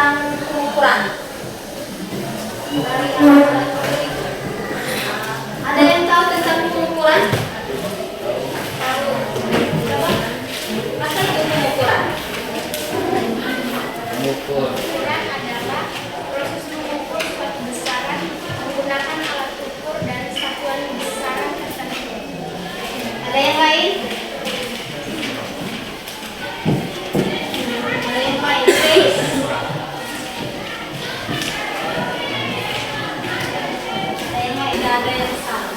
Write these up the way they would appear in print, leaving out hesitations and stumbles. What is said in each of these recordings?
tentang pengukuran. Ada yang tahu tentang pengukuran? Tahu. Apa itu pengukuran? Pengukuran adalah proses mengukur suatu besaran menggunakan alat ukur dan satuan besaran tertentu. Ada yang lain? Ada yang lain? Please. Tidak ada yang salah.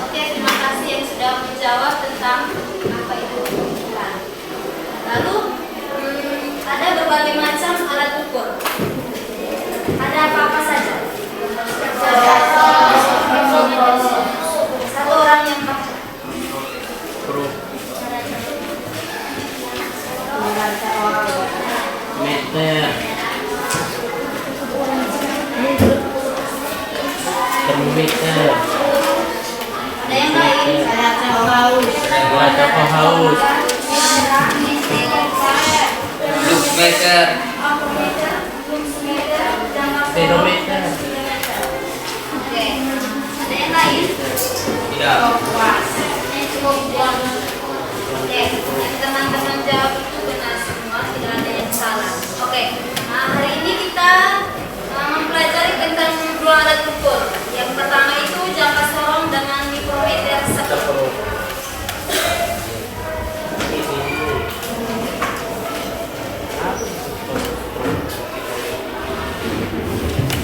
Oke, terima kasih yang sudah menjawab tentang apa itu pengukuran. Lalu ada berbagai macam alat ukur. Ada apa-apa saja? Satu orang yang baca. Meter, termometer, Ada yang lain? baca haus, Meter, speedometer, Oke. Ada yang lain? tidak. Ini cukup buang. Oke, yang teman-teman jawab itu benar semua, tidak ada yang salah. Oke, nah hari ini kita mempelajari tentang dua alat ukur. Yang pertama itu jangka sorong dengan mikrometer sektor.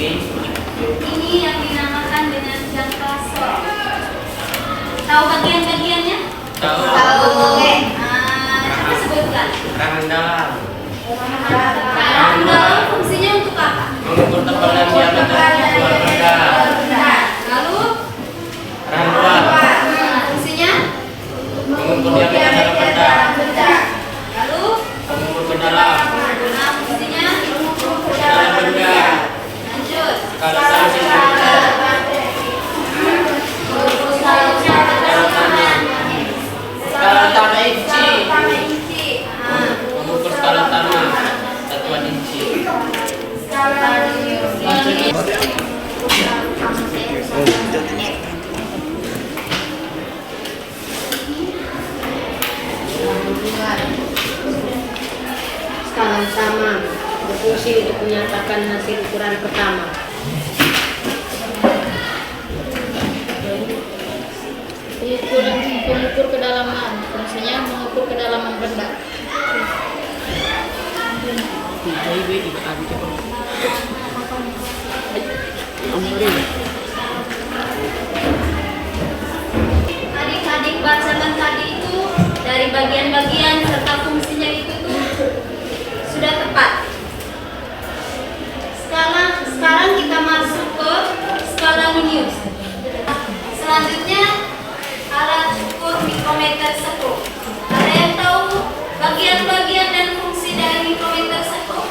Ini yang dinamakan dengan jangka sorong. Tahu bagian-bagiannya? Tahu. Oke. Coba sebutkan. Rangan dalam. Rangan dalam fungsinya untuk apa? Mengukur tebalan diameter luar benda. Lalu Rangan luar. fungsinya Mengukur diameter dalam benda. lalu Mengukur ke dalam. fungsinya Dalam benda. lanjut Skala 1 cm. Skala tanah inci. inci. Mengukur skala tanah satuan inci. Skala utama berfungsi untuk menyatakan hasil ukuran pertama. Pengukur kedalaman, fungsinya mengukur kedalaman benda. Adik-adik bacakan tadi itu dari bagian-bagian serta fungsinya itu tuh sudah tepat. Sekarang kita masuk ke skala Linnaeus. Selanjutnya alat ukur mikrometer sektor. Ada yang tahu bagian-bagian dan fungsi dari mikrometer sektor?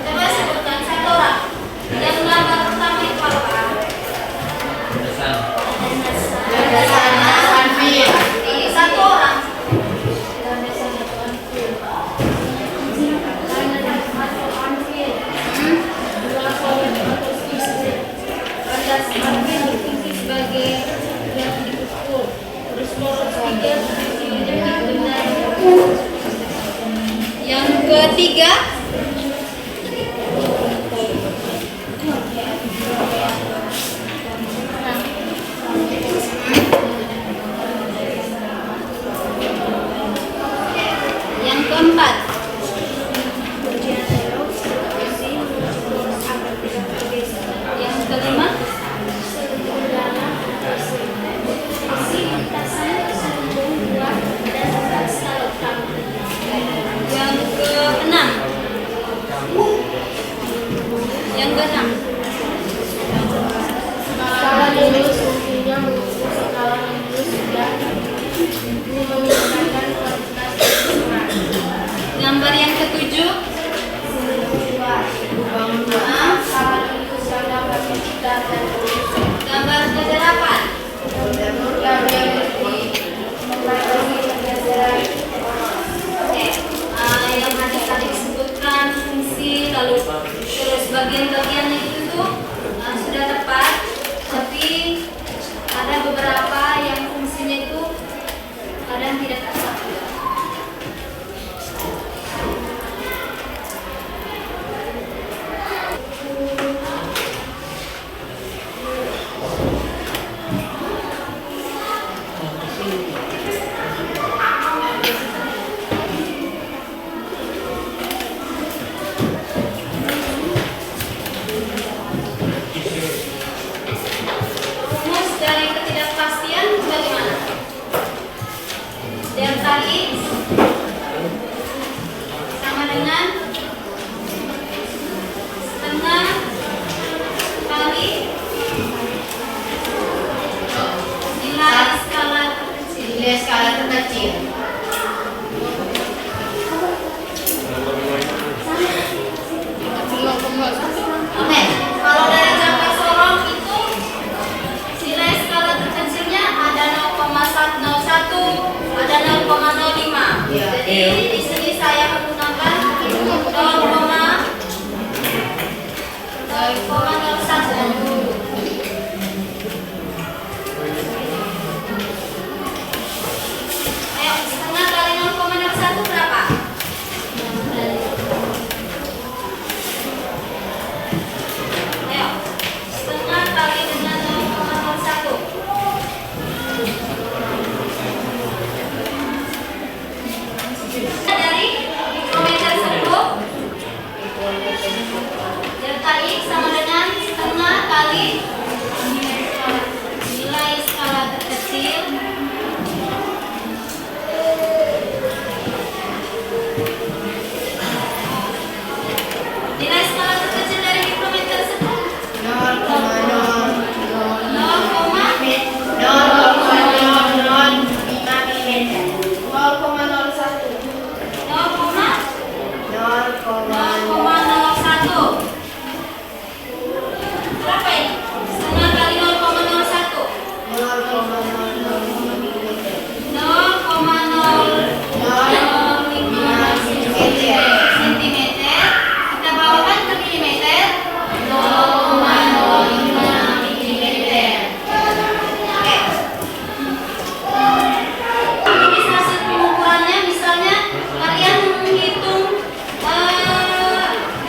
Coba sebutkan satu orang. Yang gambar pertama itu apa? Satu orang. Sebagai yang diukur, terus nomor 3 Yang ketiga yang keempat yang kelima yang keenam skala Linnaeus fungsinya mengukur skala Linnaeus dan ini menyebabkan kualitas ukuran. gambar yang ketujuh Skala Linnaeus yang dapat digital dan gambar kedelapan membatasi pergeseran Oke, yang adik-adik bagian-bagiannya itu tuh sudah tepat, tapi ada beberapa yang fungsinya itu kadang tidak tepat. Rumus dari ketidakpastian bagaimana? Delta X sama dengan setengah kali nilai skala terkecil. Nilai skala terkecil. Oke, kalau dari jangka sorong itu nilai skala terkecilnya ada 0,01, ada 0,05. Iya. Jadi di sini saya menggunakan 0,01. Ayo, setengah kali 0,01 berapa? Ayo, setengah kali dengan 0,01. Dari mikrometer sekuk, delta X sama dengan setengah kali nilai skala terkecil nilai skala terkecil dari mikrometer sekuk 0,01. Berapa ini? Setengah kali 0,01. 0,005 sentimeter. Kita bawakan ke milimeter. 0,05 milimeter. Oke. Ini hasil pengukurannya, misalnya kalian menghitung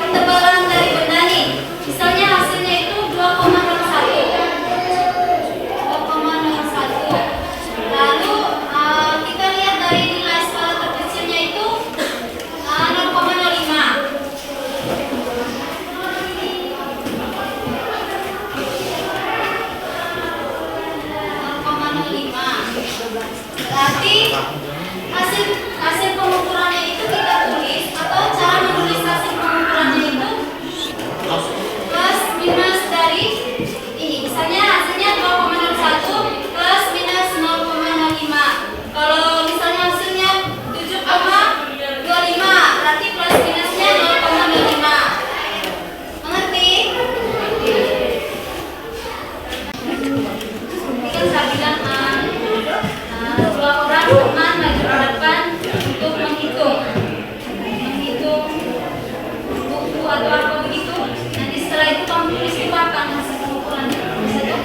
ketebalan dari benda nih. Misalnya hasilnya itu 2,01. 2,01. Lalu kita lihat dari nilai skala terkecilnya itu 0,05. 0,05. Berarti hasil pengukurannya itu kita tulis, atau cara menulis hasil pengukurannya itu plus minus dari ini. Misalnya hasilnya 2,01 plus minus 0,05. Kalau misalnya hasilnya 7,25, berarti plus minusnya 0,05. Mengerti? Ini kan saya bilang dua orang teman maju ke depan untuk menghitung buku atau apa begitu. Nanti setelah itu kamu tulis itu akan hasil pengukurannya. Bisa tuh?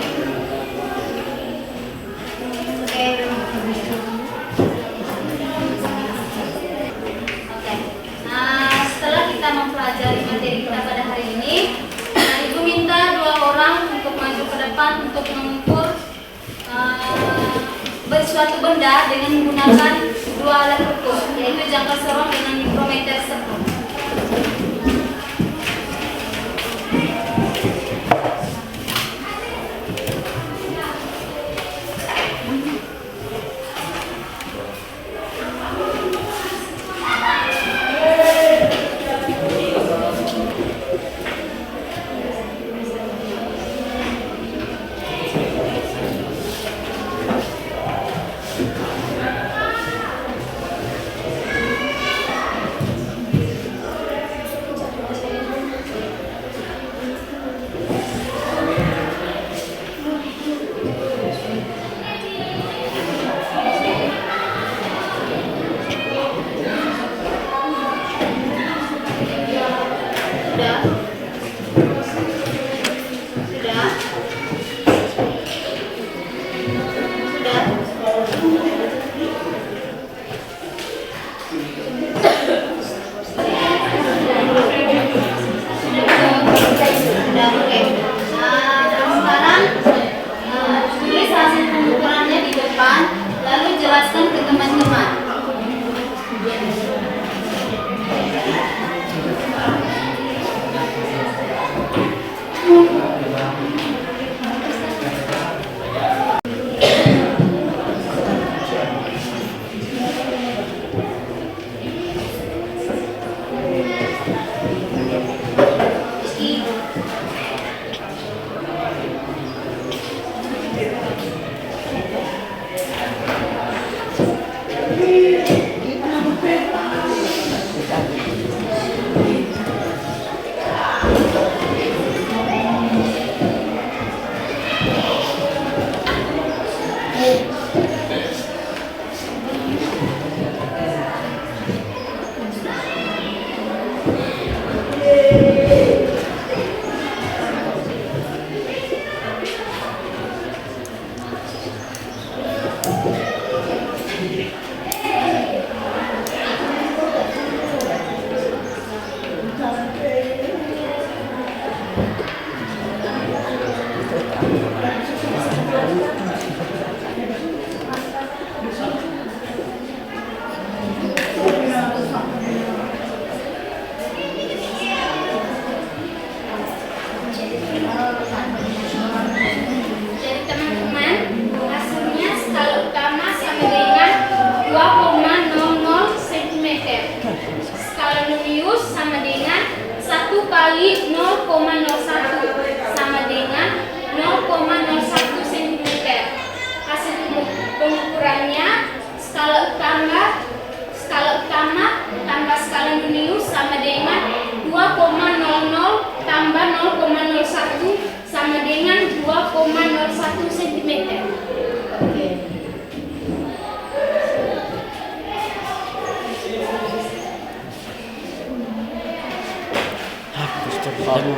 Oke. Oke. Nah, setelah kita mempelajari materi kita pada hari ini, Ibu minta dua orang untuk maju ke depan untuk mengukur suatu benda dengan menggunakan dua alat ukur, yaitu jangka sorong dengan mikrometer sekuk. Sudah, oke. Sekarang tulis hasil pengukurannya di depan, lalu jelaskan ke teman-teman. Jadi teman-teman, hasilnya skala utama sama dengan 2,00 cm. Skala nulius sama dengan 1 kali 0,01 sama dengan 0,01 cm. Hasil pengukurannya skala utama tambah skala nulius sama dengan 2,00 tambah 0,01 sama dengan 2,01 cm. Hapus terlalu.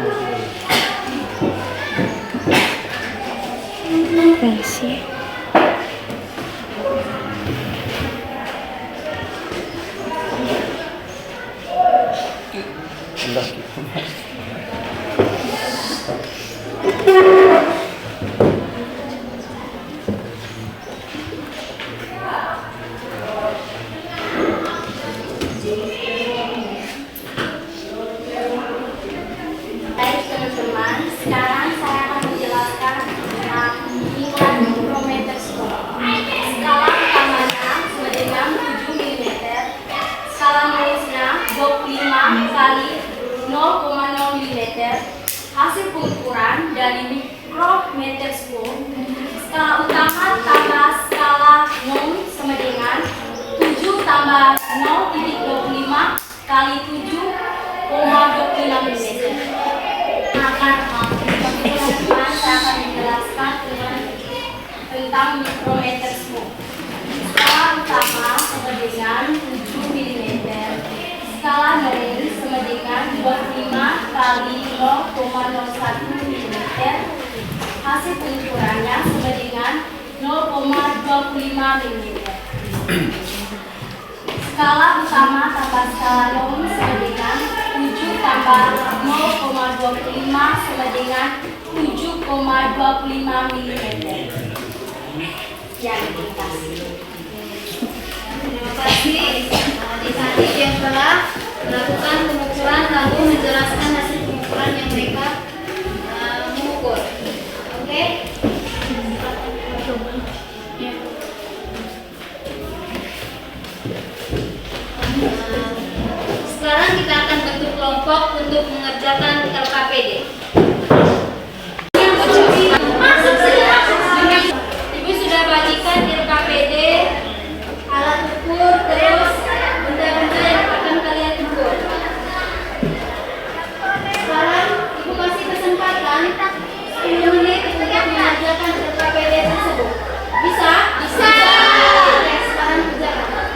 Baik teman-teman, sekarang saya akan menjelaskan tentang nilai mikrometer skala. Skala utamanya sama dengan 7 mm, skala nulisnya 25 kali 0,0 mm. Hasil pengukuran dari mikrometer skala utama tambah skala nom sama dengan 7 tambah 0,25 kali 7,25 mm. Teman-teman, saya akan menjelaskan tentang mikrometer skala. Skala utama sama dengan 7 mm, skala nom sama dengan 25 kali 0,01 mm. Hasil pengukurannya sama dengan 0,25 mm. Skala utama tambah skala nom sama dengan 7 tambah 0,25 sama dengan 7,25 mm. Sekian, terima kasih. Terima kasih adik-adik yang telah melakukan pengukuran lalu menjelaskan hasil pengukuran yang mereka mengukur. Oke? Sekarang kita akan bentuk kelompok untuk mengerjakan LKPD. Ibu sudah bagikan LKPD, alat ukur, terus benda-benda yang akan kalian ukur. Sekarang Ibu kasih kesempatan 10 menit untuk mengerjakan LKPD tersebut. Bisa? Bisa. Oke, sekarang kerjakan.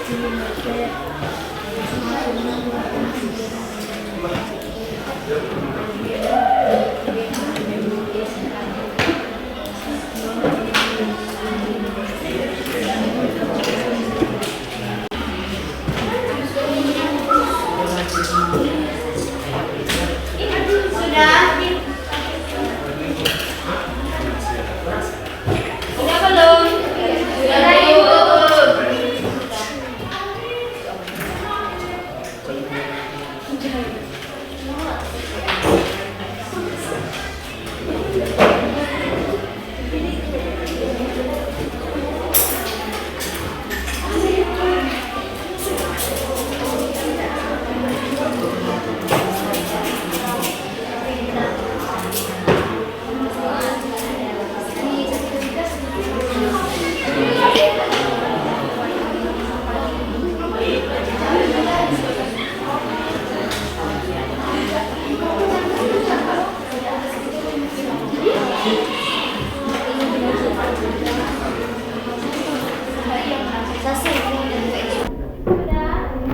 Sudah belum? Sudah, Ibu.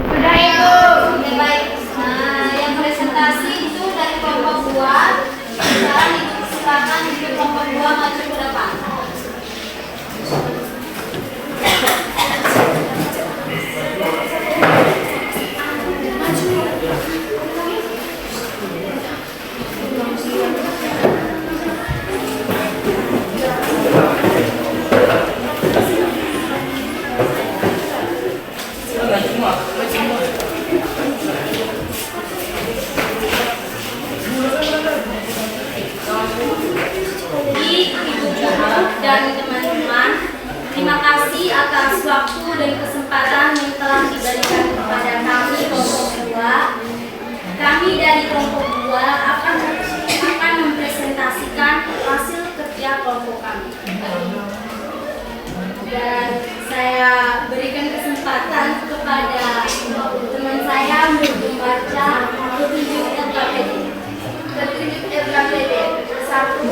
Sudah, Ibu. Oke, baik. Nah, yang presentasi itu dari kelompok 2. Sekarang Ibu silakan untuk kelompok 2 maju ke depan. Jadi, Ibu Guru dan teman-teman, terima kasih atas waktu dan kesempatan yang telah diberikan kepada kami kelompok 2. Kami dari kelompok 2 akan mempresentasikan hasil kerja kelompok kami. Dan saya berikan kesempatan kepada teman saya untuk membaca petunjuk LKPD. Petunjuk LKPD. 1.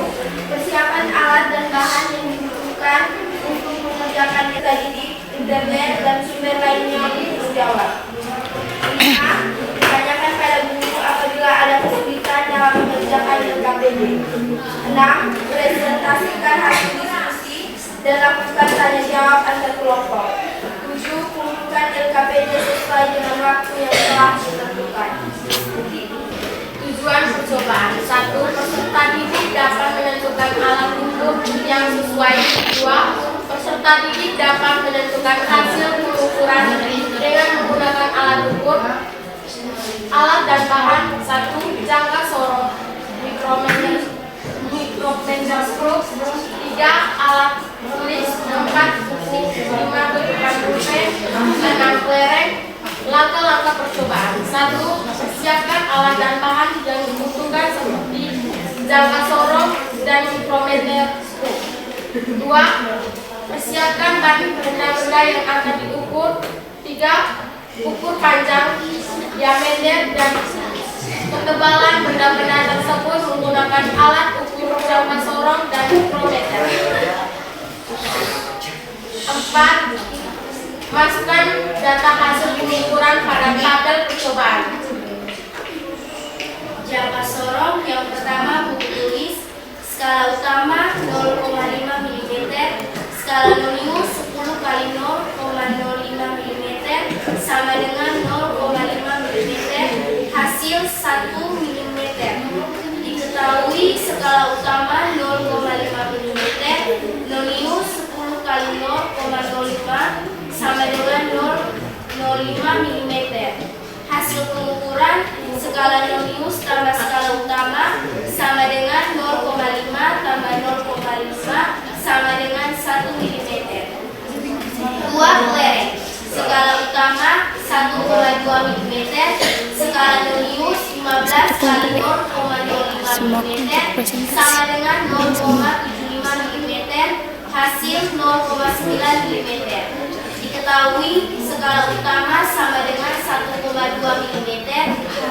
Persiapan alat dan bahan yang dibutuhkan untuk mengerjakan data didik, internet, dan sumber lainnya untuk dijawab. 5. Tanyakan pada guru apabila ada kesulitan dalam mengerjakan LKPD. 6. Presentasikan hasil diskusi dan lakukan tanya jawab antar kelompok. 7. Kumpulkan LKPD sesuai dengan waktu yang telah ditentukan. Tujuan percobaan. 1. Peserta didik dapat menentukan alat ukur yang sesuai. 2. Peserta didik dapat menentukan hasil pengukuran dengan menggunakan alat ukur. Alat dan bahan. 1. Jangka sorong mikrometerskop. 3. Alat tulis. 4. Buku. 5. Bentukan pulpen. 6. Kelereng. Langkah-langkah percobaan. 1. Persiapkan alat dan bahan yang dibutuhkan seperti jangka sorong dan mikrometerskop. 2. Persiapkan benda-benda yang akan diukur. 3. Ukur panjang, diameter, dan ketebalan benda-benda tersebut menggunakan alat ukur jangka sorong dan mikrometer. 4. Masukkan data hasil pengukuran pada tabel percobaan. Jangka sorong yang pertama buku tulis, skala utama 0,5 mm, skala nonius 10 kali 0,05 mm sama dengan 0,5 mm, hasil 1 mm. Diketahui skala utama 0,5 mm, nonius 10 kali 0,05 sama dengan 0,05 mm. Hasil pengukuran skala nonius tambah skala utama sama dengan 0,5 tambah 0,5 sama dengan 1 mm. 2. Kelereng. Skala utama 1,2 mm, skala nonius 15 kali 0,05 mm sama dengan 0,75 mm, hasil 0,9 mm. Diketahui skala utama sama dengan 1,2 mm,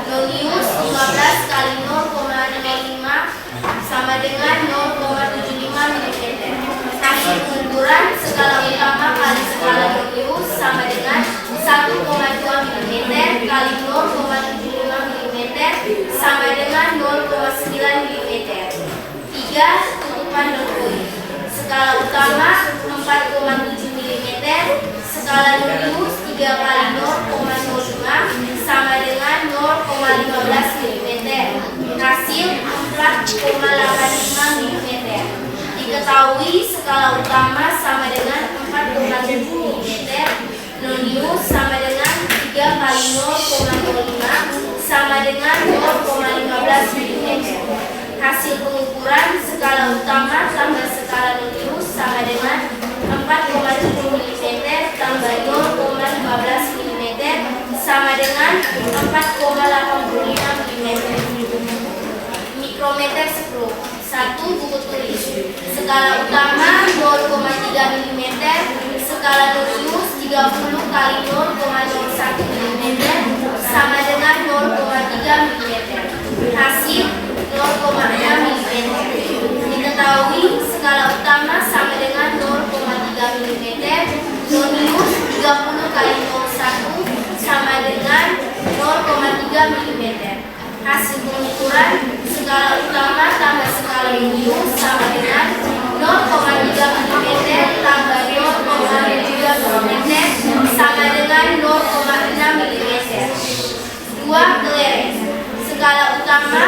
nonius 15 kali 0,05 sama dengan 0,75 mm. Hasil pengukuran skala utama kali skala nonius sama dengan 1 skala utama 4,7 mm, skala nonius 3 kali 0,05 sama dengan 0,15 mm. Hasil 4,85 mm. Diketahui skala utama sama dengan 4,7 mm, nonius sama dengan 3 kali 0,05 sama dengan 0,15 mm. Hasil pengukuran skala utama tambah skala nonius sama dengan 4,7 mm tambah 0,15 mm sama dengan 4,85 mm. Mikrometer skru 1 buku tulis. Skala utama 0,3 mm, skala nonius 30 kali 0,01 mm sama dengan 0,3 mm. Hasil 0,6 mm. Diketahui skala utama sama dengan 0,3 mm, nonius 30 kali 01 sama dengan 0,3 mm. Hasil pengukuran skala utama tambah skala nonius sama dengan 0,3 mm tambah 0,3 mm sama dengan 0,6 mm. 2 kelereng. Skala utama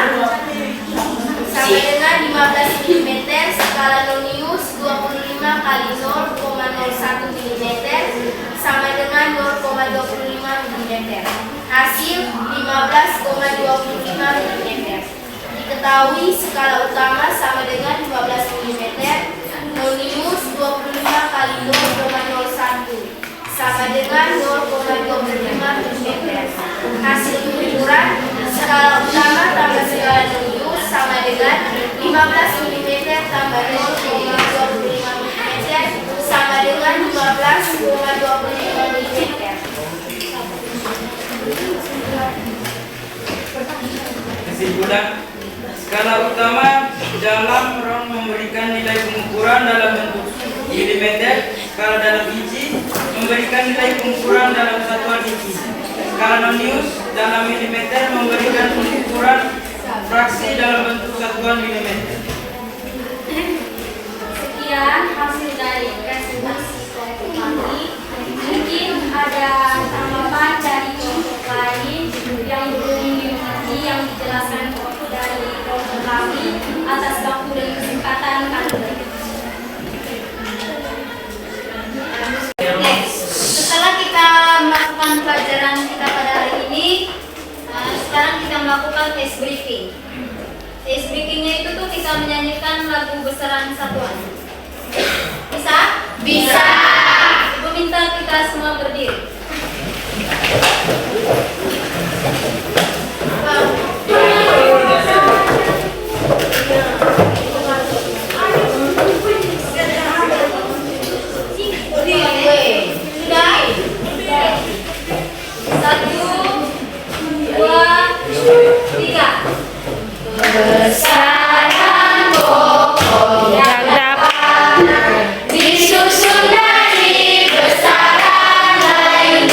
sama dengan 15 mm, skala nonius 25 kali 0,01 mm sama dengan 0,25 mm. Hasil 15,25 mm. Diketahui skala utama sama dengan 15 mm, nonius 25 kali 0,01 sama dengan 0,25 mm. Hasil pengukuran skala utama tambah skala nonius sama dengan 15 mm tambah 0,25 mm sama dengan 15,25 mm. Kesimpulan, skala utama dalam RON memberikan nilai pengukuran dalam bentuk milimeter, skala dalam inci memberikan nilai pengukuran dalam satuan inci, skala nonius dalam milimeter memberikan pengukuran fraksi dalam bentuk satuan milimeter. Sekian hasil dari presentasi kelompok kami. Mungkin ada tanggapan dari kelompok lain yang belum dimengerti yang dijelaskan dari kelompok kami atas waktu dan kesempatan kami. Oke, setelah kita melakukan pelajaran kita pada hari ini, sekarang kita melakukan tes briefing. Tes briefingnya itu tuh kita menyanyikan lagu besaran satuan. Bisa? Bisa. Ibu minta kita semua berdiri. Satu, dua, tiga. Besaran pokok yang dapat disusun dari besaran lain.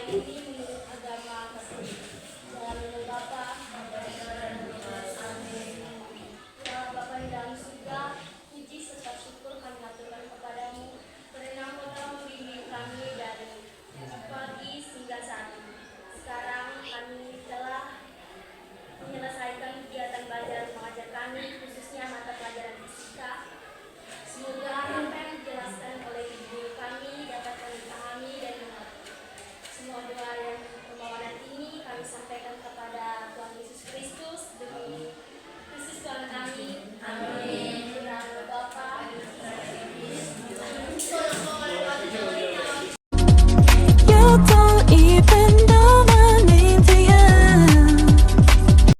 ini menurut agama Katolik. Dalam nama Bapa dan Amin. Ya Bapa di dalam surga, puji serta syukur kami aturkan kepadamu karena Engkau telah membimbing kami dari pagi hingga saat ini. Sekarang kami telah menyelesaikan kegiatan belajar mengajar kami, khususnya mata pelajaran fisika. Semoga apa yang dijelaskan oleh ibu kami dapat kami pahami dan mengerti. Semua doa dan permohonan ini kami sampaikan kepada Tuhan Yesus Kristus demi Kristus Tuhan kami. Amin.